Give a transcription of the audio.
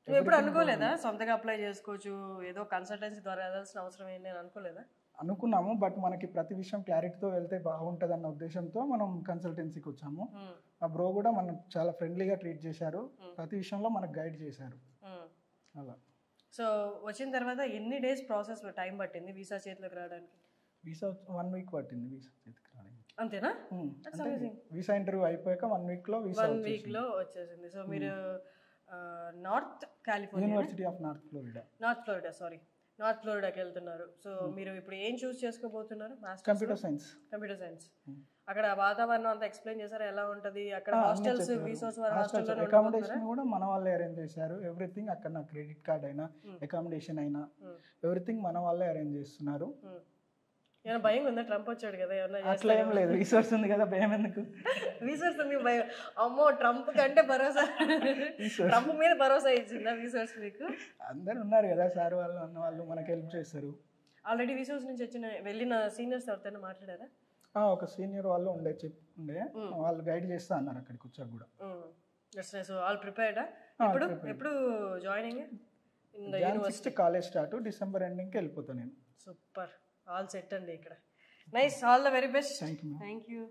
నువ్వు ఎప్పుడు అనుకోలేదా సొంతగా అప్లై చేసుకోవచ్చు, ఏదో కన్సల్టెన్సీ ద్వారా వెళ్ళాల్సిన అవసరం ఏంటి అని అనుకోలేదా? అనుకున్నాము, బట్ మనకి ప్రతి విషయం క్లారిటీతో వెళ్తే బాగుంటుంది అన్న ఉద్దేశంతో మనం కన్సల్టెన్సీకి వచ్చాము. ఆ బ్రో కూడా మనం చాలా ఫ్రెండ్లీగా ట్రీట్ చేశారు, ప్రతి విషయంలో మనకు గైడ్ చేశారు. అలా సో వచ్చిన తర్వాత ఎన్ని డేస్ ప్రాసెస్ టైం పట్టింది వీసా చేతిలోకి రావడానికి? వీసా 1 వీక్ పట్టింది వీసా చేతికి రావడానికి. అంతేనా? వీసా ఇంటర్వ్యూ అయిపోయాక 1 వీక్లో వీసా 1 వీక్లో వచ్చేసింది. సో మీరు North California, university of North ఫ్లోరిడాకి వెళ్తున్నారు. సో మీరు ఇప్పుడు ఏం చూస్ చేసుకోబోతున్నారు? Computer science. అక్కడ వాతావరణం అంతా ఎక్స్ప్లెయిన్ చేశారా, ఎలా ఉంటది అక్కడ? హాస్టల్స్, రిసార్ట్స్, అకామిడేషన్ కూడా మన వాళ్ళే అరేంజ్ చేశారు. ఎవ్రీథింగ్ అక్కడ నా క్రెడిట్ కార్డ్ అయినా అకామిడేషన్ అయినా ఎవ్రీథింగ్ మన వాళ్ళే అరేంజ్ చేస్తున్నారు. ఏమైనా భయం ఉందా? ట్రంప్ వచ్చాడు కదా, అట్లా ఏం లేదు, రీసోర్స్ ఉంది కదా, భయం ఎందుకు? రీసోర్స్ ఉంది, భయం. అమ్మో, ట్రంప్ కంటే భరోసా, ట్రంప్ మీద భరోసా ఇచ్చిందా రీసోర్స్ మీకు? అందరు ఉన్నారు కదా సార్ వాళ్ళు, అన్న వాళ్ళు మనకి హెల్ప్ చేస్తారు. ఆల్రెడీ రీసోర్స్ నుంచి వెళ్ళిన సీనియర్స్ ఎవరితో మాట్లాడారా? ఒక సీనియర్ వాళ్ళు ఉండే వాళ్ళు గైడ్ చేస్తా అన్నారు అక్కడికి వచ్చాక కూడా. సో ఆల్ ప్రిపేర్డా? ఎప్పుడు joining? 6th college start, December ఎండింగ్కి వెళ్ళిపోతాను నేను. సూపర్, ఆల్ సెట్ అండి ఇక్కడ. Nice, all the very best. Thank you.